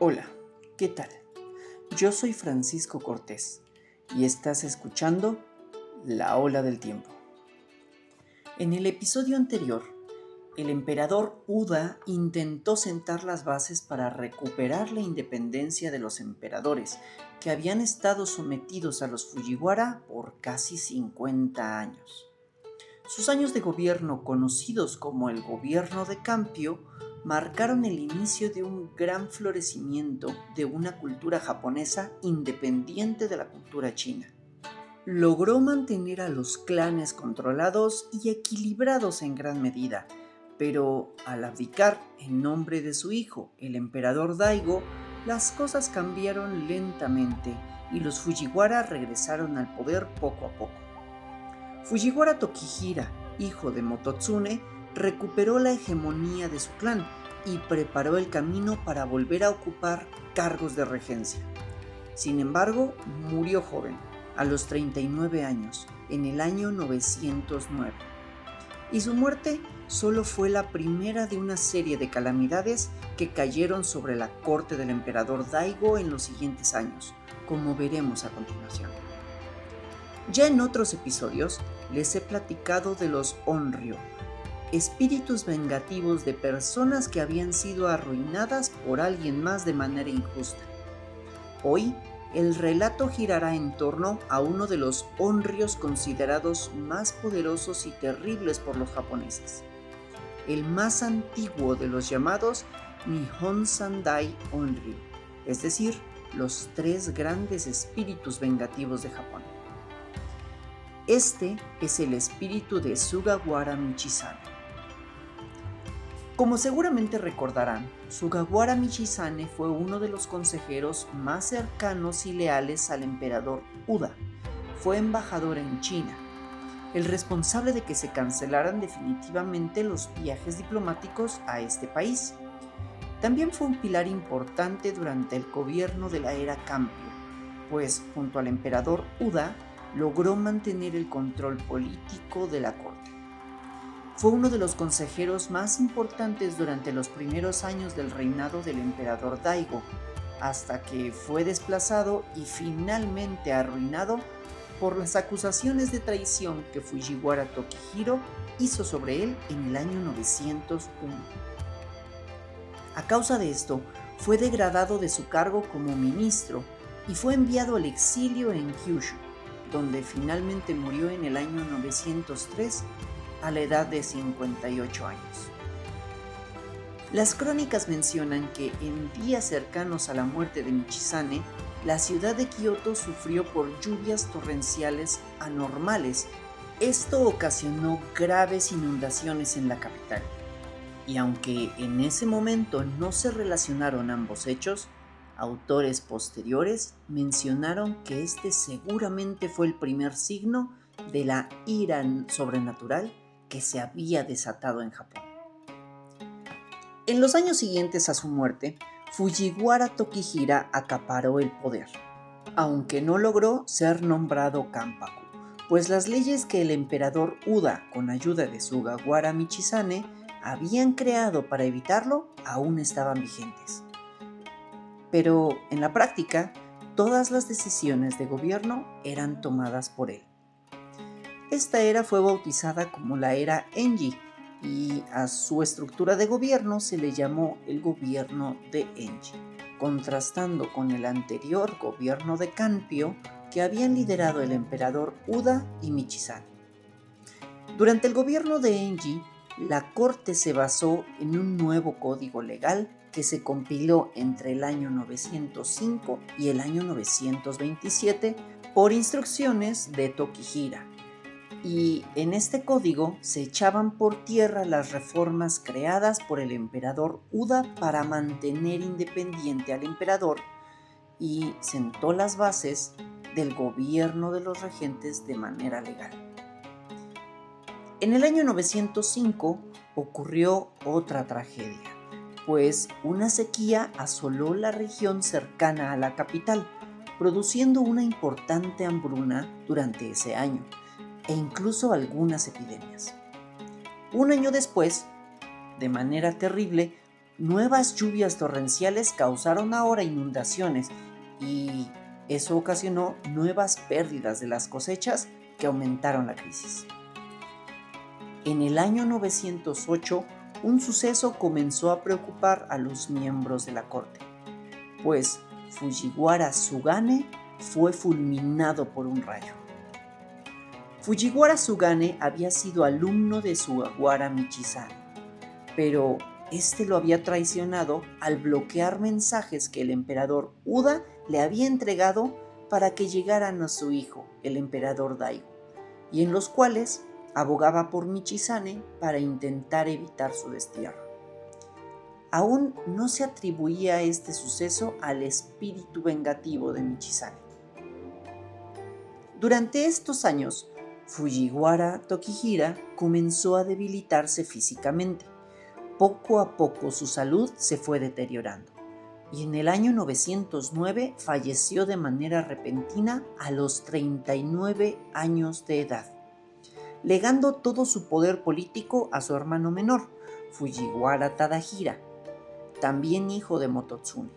Hola, ¿qué tal? Yo soy Francisco Cortés y estás escuchando La Ola del Tiempo. En el episodio anterior, el emperador Uda intentó sentar las bases para recuperar la independencia de los emperadores que habían estado sometidos a los Fujiwara por casi 50 años. Sus años de gobierno, conocidos como el gobierno de Kampyo, marcaron el inicio de un gran florecimiento de una cultura japonesa independiente de la cultura china. Logró mantener a los clanes controlados y equilibrados en gran medida, pero al abdicar en nombre de su hijo, el emperador Daigo, las cosas cambiaron lentamente y los Fujiwara regresaron al poder poco a poco. Fujiwara Tokihira, hijo de Mototsune, recuperó la hegemonía de su clan y preparó el camino para volver a ocupar cargos de regencia. Sin embargo, murió joven, a los 39 años, en el año 909. Y su muerte solo fue la primera de una serie de calamidades que cayeron sobre la corte del emperador Daigo en los siguientes años, como veremos a continuación. Ya en otros episodios les he platicado de los Onryo, espíritus vengativos de personas que habían sido arruinadas por alguien más de manera injusta. Hoy, el relato girará en torno a uno de los Onryos considerados más poderosos y terribles por los japoneses, el más antiguo de los llamados Nihon Sandai Onryo, es decir, los tres grandes espíritus vengativos de Japón. Este es el espíritu de Sugawara Michizane. Como seguramente recordarán, Sugawara Michizane fue uno de los consejeros más cercanos y leales al emperador Uda. Fue embajador en China, el responsable de que se cancelaran definitivamente los viajes diplomáticos a este país. También fue un pilar importante durante el gobierno de la era Kampyo, pues junto al emperador Uda logró mantener el control político de la corte. Fue uno de los consejeros más importantes durante los primeros años del reinado del emperador Daigo, hasta que fue desplazado y finalmente arruinado por las acusaciones de traición que Fujiwara Tokihiro hizo sobre él en el año 901. A causa de esto, fue degradado de su cargo como ministro y fue enviado al exilio en Kyushu, donde finalmente murió en el año 903 a la edad de 58 años. Las crónicas mencionan que en días cercanos a la muerte de Michizane, la ciudad de Kioto sufrió por lluvias torrenciales anormales. Esto ocasionó graves inundaciones en la capital. Y aunque en ese momento no se relacionaron ambos hechos, autores posteriores mencionaron que este seguramente fue el primer signo de la ira sobrenatural que se había desatado en Japón. En los años siguientes a su muerte, Fujiwara Tokihira acaparó el poder, aunque no logró ser nombrado Kanpaku, pues las leyes que el emperador Uda, con ayuda de Sugawara Michizane, habían creado para evitarlo aún estaban vigentes. Pero en la práctica, todas las decisiones de gobierno eran tomadas por él. Esta era fue bautizada como la era Enji y a su estructura de gobierno se le llamó el gobierno de Enji, contrastando con el anterior gobierno de Kampyo que habían liderado el emperador Uda y Michizane. Durante el gobierno de Enji, la corte se basó en un nuevo código legal que se compiló entre el año 905 y el año 927 por instrucciones de Tokihira. Y en este código se echaban por tierra las reformas creadas por el emperador Uda para mantener independiente al emperador y sentó las bases del gobierno de los regentes de manera legal. En el año 905 ocurrió otra tragedia, pues una sequía asoló la región cercana a la capital, produciendo una importante hambruna durante ese año, e incluso algunas epidemias. Un año después, de manera terrible, Nuevas lluvias torrenciales causaron ahora inundaciones y eso ocasionó nuevas pérdidas de las cosechas que aumentaron la crisis. En el año 908, un suceso comenzó a preocupar a los miembros de la corte, pues Fujiwara Sugane fue fulminado por un rayo. Fujiwara Sugane había sido alumno de Sugawara Michizane, pero este lo había traicionado al bloquear mensajes que el emperador Uda le había entregado para que llegaran a su hijo, el emperador Daigo, y en los cuales abogaba por Michizane para intentar evitar su destierro. Aún no se atribuía este suceso al espíritu vengativo de Michizane. Durante estos años, Fujiwara Tokihira comenzó a debilitarse físicamente. Poco a poco su salud se fue deteriorando y en el año 909 falleció de manera repentina a los 39 años de edad, legando todo su poder político a su hermano menor, Fujiwara Tadahira, también hijo de Mototsune.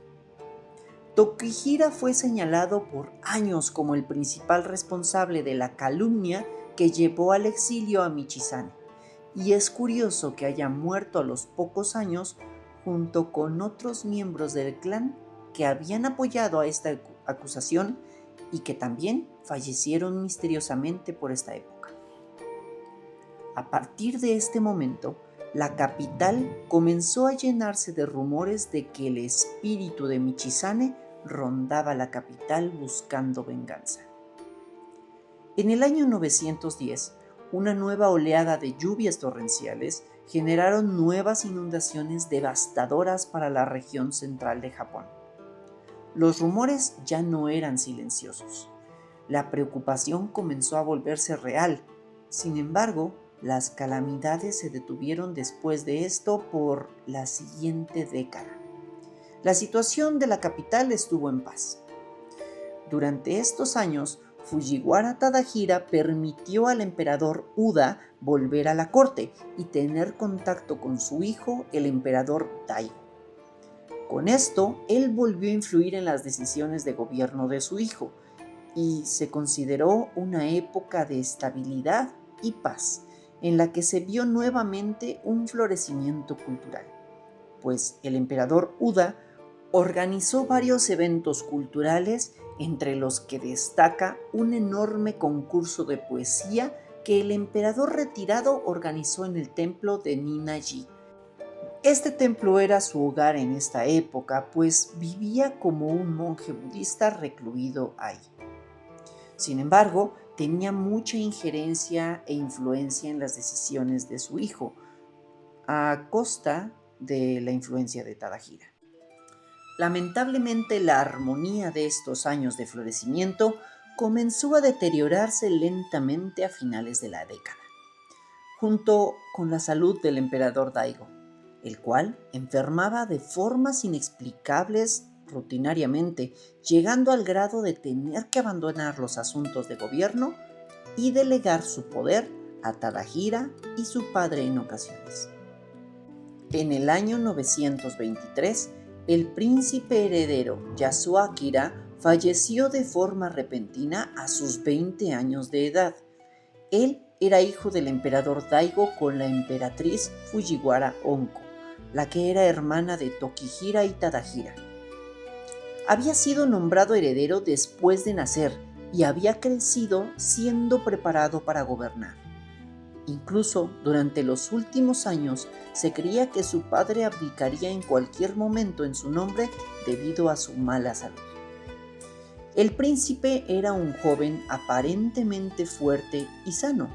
Tokihira fue señalado por años como el principal responsable de la calumnia que llevó al exilio a Michizane, y es curioso que haya muerto a los pocos años junto con otros miembros del clan que habían apoyado a esta acusación y que también fallecieron misteriosamente por esta época. A partir de este momento, la capital comenzó a llenarse de rumores de que el espíritu de Michizane rondaba la capital buscando venganza. En el año 910, una nueva oleada de lluvias torrenciales generaron nuevas inundaciones devastadoras para la región central de Japón. Los rumores ya no eran silenciosos. La preocupación comenzó a volverse real. Sin embargo, las calamidades se detuvieron después de esto por la siguiente década. La situación de la capital estuvo en paz. Durante estos años, Fujiwara Tadahira permitió al emperador Uda volver a la corte y tener contacto con su hijo, el emperador Daigo. Con esto, él volvió a influir en las decisiones de gobierno de su hijo y se consideró una época de estabilidad y paz, en la que se vio nuevamente un florecimiento cultural, pues el emperador Uda organizó varios eventos culturales, entre los que destaca un enorme concurso de poesía que el emperador retirado organizó en el templo de Ninna-ji. Este templo era su hogar en esta época, pues vivía como un monje budista recluido ahí. Sin embargo, tenía mucha injerencia e influencia en las decisiones de su hijo, a costa de la influencia de Tadahira. Lamentablemente, la armonía de estos años de florecimiento comenzó a deteriorarse lentamente a finales de la década, junto con la salud del emperador Daigo, el cual enfermaba de formas inexplicables rutinariamente, llegando al grado de tener que abandonar los asuntos de gobierno y delegar su poder a Tadahira y su padre en ocasiones. En el año 923, el príncipe heredero Yasuo Akira falleció de forma repentina a sus 20 años de edad. Él era hijo del emperador Daigo con la emperatriz Fujiwara Onko, la que era hermana de Tokihira y Tadahira. Había sido nombrado heredero después de nacer y había crecido siendo preparado para gobernar. Incluso durante los últimos años se creía que su padre abdicaría en cualquier momento en su nombre debido a su mala salud. El príncipe era un joven aparentemente fuerte y sano,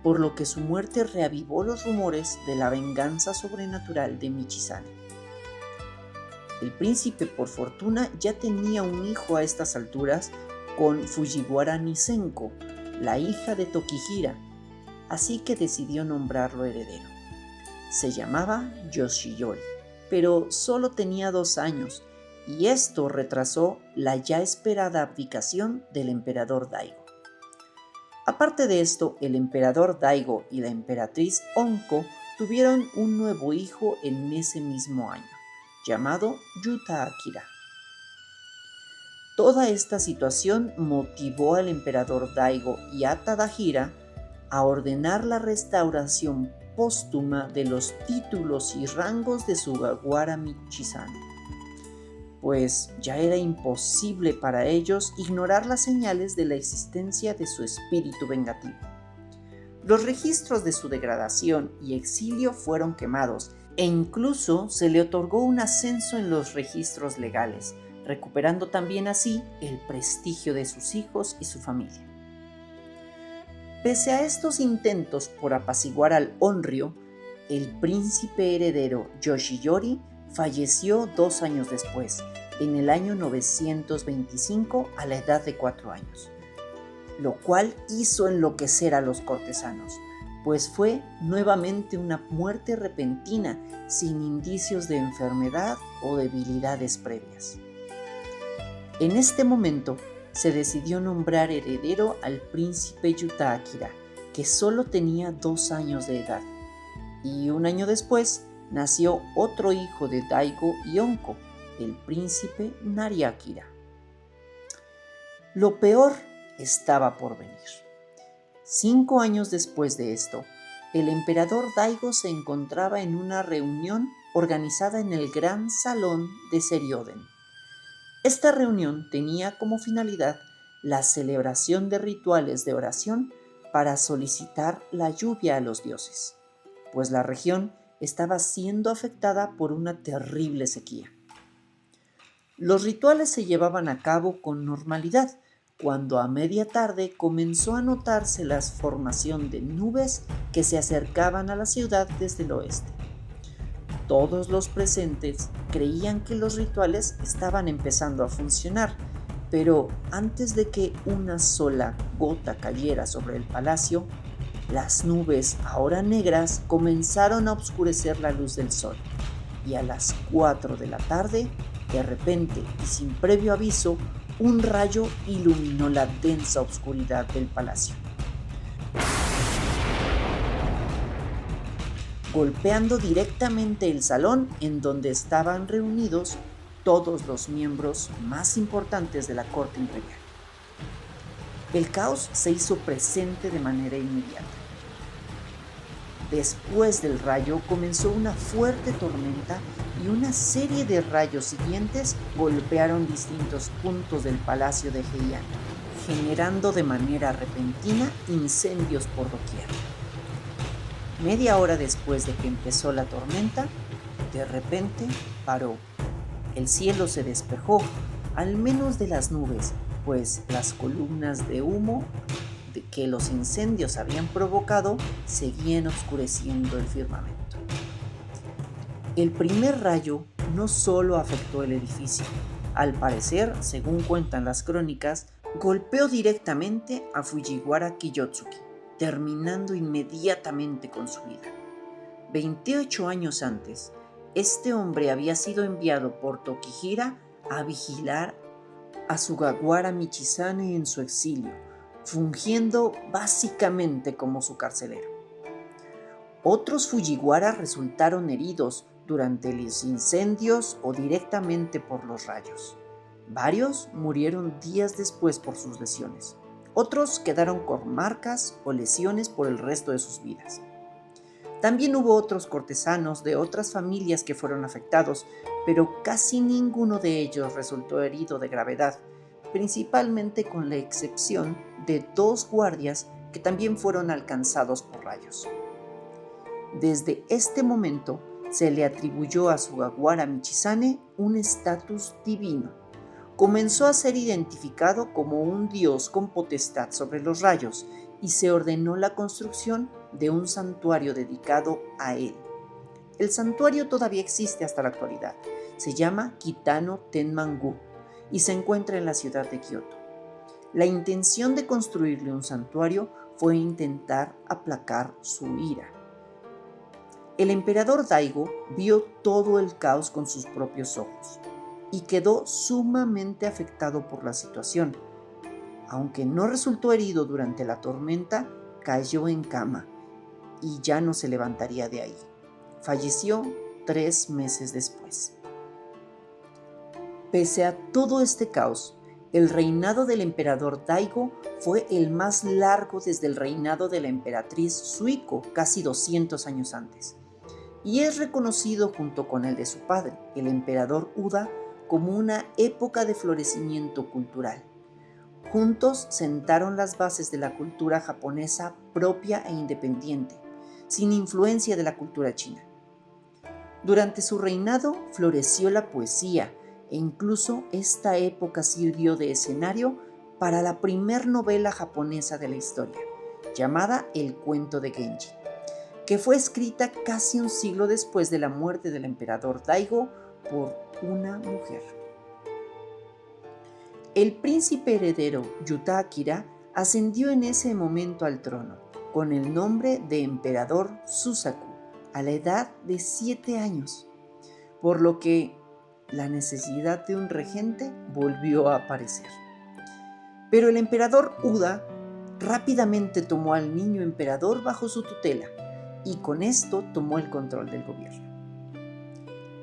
por lo que su muerte reavivó los rumores de la venganza sobrenatural de Michizane. El príncipe, por fortuna, ya tenía un hijo a estas alturas con Fujiwara Nisenko, la hija de Tokihira, así que decidió nombrarlo heredero. Se llamaba Yoshiyori, pero solo tenía 2 años, y esto retrasó la ya esperada abdicación del emperador Daigo. Aparte de esto, el emperador Daigo y la emperatriz Onko tuvieron un nuevo hijo en ese mismo año, llamado Yuta Akira. Toda esta situación motivó al emperador Daigo y a Tadahira a ordenar la restauración póstuma de los títulos y rangos de Sugawara Michizane, pues ya era imposible para ellos ignorar las señales de la existencia de su espíritu vengativo. Los registros de su degradación y exilio fueron quemados e incluso se le otorgó un ascenso en los registros legales, recuperando también así el prestigio de sus hijos y su familia. Pese a estos intentos por apaciguar al Onryo, el príncipe heredero Yoshiyori falleció 2 años después, en el año 925, a la edad de 4 años, lo cual hizo enloquecer a los cortesanos, pues fue nuevamente una muerte repentina, sin indicios de enfermedad o debilidades previas. En este momento se decidió nombrar heredero al príncipe Yuta Akira, que solo tenía 2 años de edad, y 1 año después nació otro hijo de Daigo y Onko, el príncipe Nari Akira. Lo peor estaba por venir. 5 años después de esto, el emperador Daigo se encontraba en una reunión organizada en el Gran Salón de Seryoden. Esta reunión tenía como finalidad la celebración de rituales de oración para solicitar la lluvia a los dioses, pues la región estaba siendo afectada por una terrible sequía. Los rituales se llevaban a cabo con normalidad, cuando a media tarde comenzó a notarse la formación de nubes que se acercaban a la ciudad desde el oeste. Todos los presentes creían que los rituales estaban empezando a funcionar, pero antes de que una sola gota cayera sobre el palacio, las nubes, ahora negras, comenzaron a oscurecer la luz del sol, y a las 4 de la tarde, de repente y sin previo aviso, un rayo iluminó la densa oscuridad del palacio, golpeando directamente el salón en donde estaban reunidos todos los miembros más importantes de la corte imperial. El caos se hizo presente de manera inmediata. Después del rayo comenzó una fuerte tormenta y una serie de rayos siguientes golpearon distintos puntos del palacio de Heian, generando de manera repentina incendios por doquier. Media hora después de que empezó la tormenta, de repente paró. El cielo se despejó, al menos de las nubes, pues las columnas de humo que los incendios habían provocado seguían oscureciendo el firmamento. El primer rayo no solo afectó el edificio, al parecer, según cuentan las crónicas, golpeó directamente a Fujiwara Kiyotsuki, terminando inmediatamente con su vida. 28 años antes, este hombre había sido enviado por Tokihira a vigilar a Sugawara Michizane en su exilio, fungiendo básicamente como su carcelero. Otros Fujiwara resultaron heridos durante los incendios o directamente por los rayos. Varios murieron días después por sus lesiones. Otros quedaron con marcas o lesiones por el resto de sus vidas. También hubo otros cortesanos de otras familias que fueron afectados, pero casi ninguno de ellos resultó herido de gravedad, principalmente con la excepción de 2 guardias que también fueron alcanzados por rayos. Desde este momento se le atribuyó a Sugawara Michizane un estatus divino. Comenzó a ser identificado como un dios con potestad sobre los rayos y se ordenó la construcción de un santuario dedicado a él. El santuario todavía existe hasta la actualidad. Se llama Kitano Tenman-gu y se encuentra en la ciudad de Kioto. La intención de construirle un santuario fue intentar aplacar su ira. El emperador Daigo vio todo el caos con sus propios ojos y quedó sumamente afectado por la situación. Aunque no resultó herido durante la tormenta, cayó en cama y ya no se levantaría de ahí. Falleció 3 meses después. Pese a todo este caos, el reinado del emperador Daigo fue el más largo desde el reinado de la emperatriz Suiko, casi 200 años antes, y es reconocido junto con el de su padre, el emperador Uda, como una época de florecimiento cultural. Juntos sentaron las bases de la cultura japonesa propia e independiente, sin influencia de la cultura china. Durante su reinado floreció la poesía, e incluso esta época sirvió de escenario para la primer novela japonesa de la historia, llamada El cuento de Genji, que fue escrita casi un siglo después de la muerte del emperador Daigo por una mujer. El príncipe heredero Yuta Akira ascendió en ese momento al trono, con el nombre de emperador Susaku, a la edad de 7 años, por lo que la necesidad de un regente volvió a aparecer. Pero el emperador Uda rápidamente tomó al niño emperador bajo su tutela y con esto tomó el control del gobierno.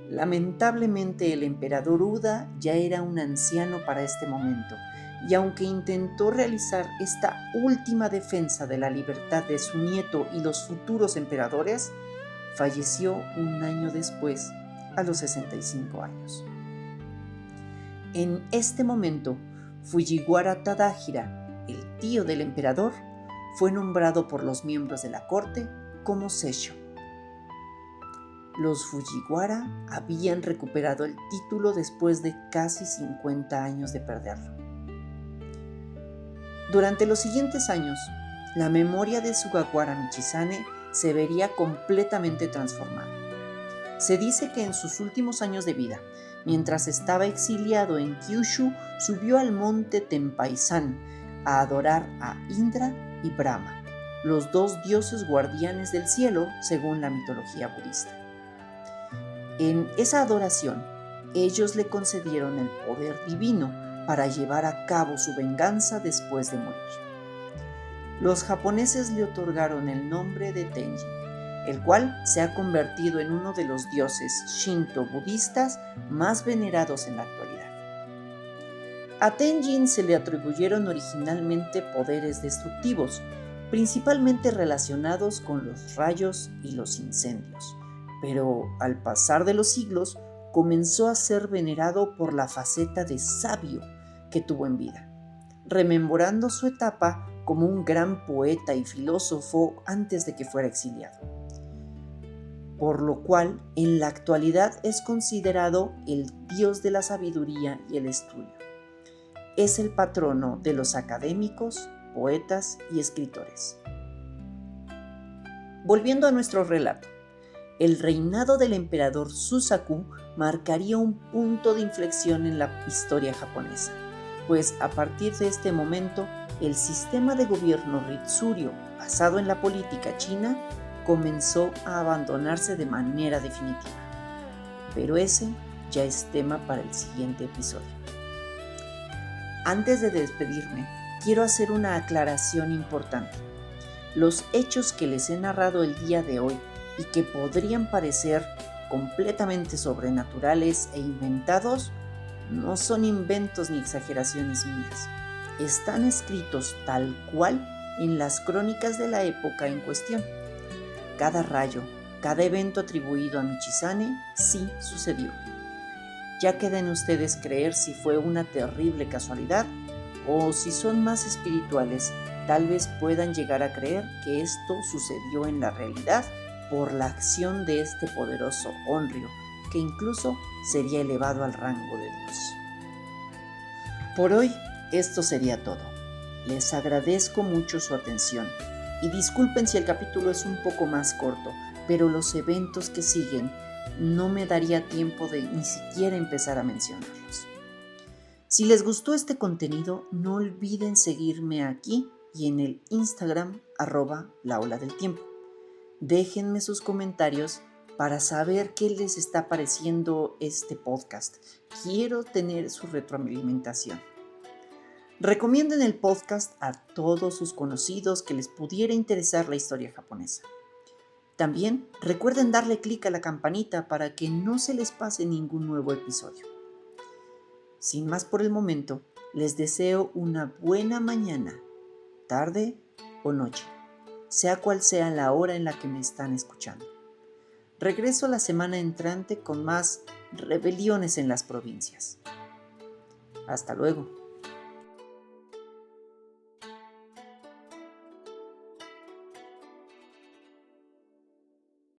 Lamentablemente el emperador Uda ya era un anciano para este momento y aunque intentó realizar esta última defensa de la libertad de su nieto y los futuros emperadores, falleció un año después, a los 65 años. En este momento, Fujiwara Tadahira, el tío del emperador, fue nombrado por los miembros de la corte como Seisho. Los Fujiwara habían recuperado el título después de casi 50 años de perderlo. Durante los siguientes años, la memoria de Sugawara Michizane se vería completamente transformada. Se dice que en sus últimos años de vida, mientras estaba exiliado en Kyushu, subió al monte Tempaizan a adorar a Indra y Brahma, los dos dioses guardianes del cielo según la mitología budista. En esa adoración, ellos le concedieron el poder divino para llevar a cabo su venganza después de morir. Los japoneses le otorgaron el nombre de Tenjin, el cual se ha convertido en uno de los dioses shinto-budistas más venerados en la actualidad. A Tenjin se le atribuyeron originalmente poderes destructivos, principalmente relacionados con los rayos y los incendios, pero al pasar de los siglos comenzó a ser venerado por la faceta de sabio que tuvo en vida, rememorando su etapa como un gran poeta y filósofo antes de que fuera exiliado, por lo cual en la actualidad es considerado el dios de la sabiduría y el estudio. Es el patrono de los académicos, poetas y escritores. Volviendo a nuestro relato, el reinado del emperador Susaku marcaría un punto de inflexión en la historia japonesa, pues a partir de este momento el sistema de gobierno Ritsuryo, basado en la política china, comenzó a abandonarse de manera definitiva. Pero ese ya es tema para el siguiente episodio. Antes de despedirme, quiero hacer una aclaración importante. Los hechos que les he narrado el día de hoy y que podrían parecer completamente sobrenaturales e inventados, no son inventos ni exageraciones mías. Están escritos tal cual en las crónicas de la época en cuestión. Cada rayo, cada evento atribuido a Michizane sí sucedió. Ya queda en ustedes creer si fue una terrible casualidad o si son más espirituales, tal vez puedan llegar a creer que esto sucedió en la realidad por la acción de este poderoso Onryo, que incluso sería elevado al rango de Dios. Por hoy, esto sería todo. Les agradezco mucho su atención y disculpen si el capítulo es un poco más corto, pero los eventos que siguen no me daría tiempo de ni siquiera empezar a mencionarlos. Si les gustó este contenido, no olviden seguirme aquí y en el Instagram @laoladeltiempo. Déjenme sus comentarios para saber qué les está pareciendo este podcast. Quiero tener su retroalimentación. Recomienden el podcast a todos sus conocidos que les pudiera interesar la historia japonesa. También recuerden darle clic a la campanita para que no se les pase ningún nuevo episodio. Sin más por el momento, les deseo una buena mañana, tarde o noche, sea cual sea la hora en la que me están escuchando. Regreso la semana entrante con más rebeliones en las provincias. Hasta luego.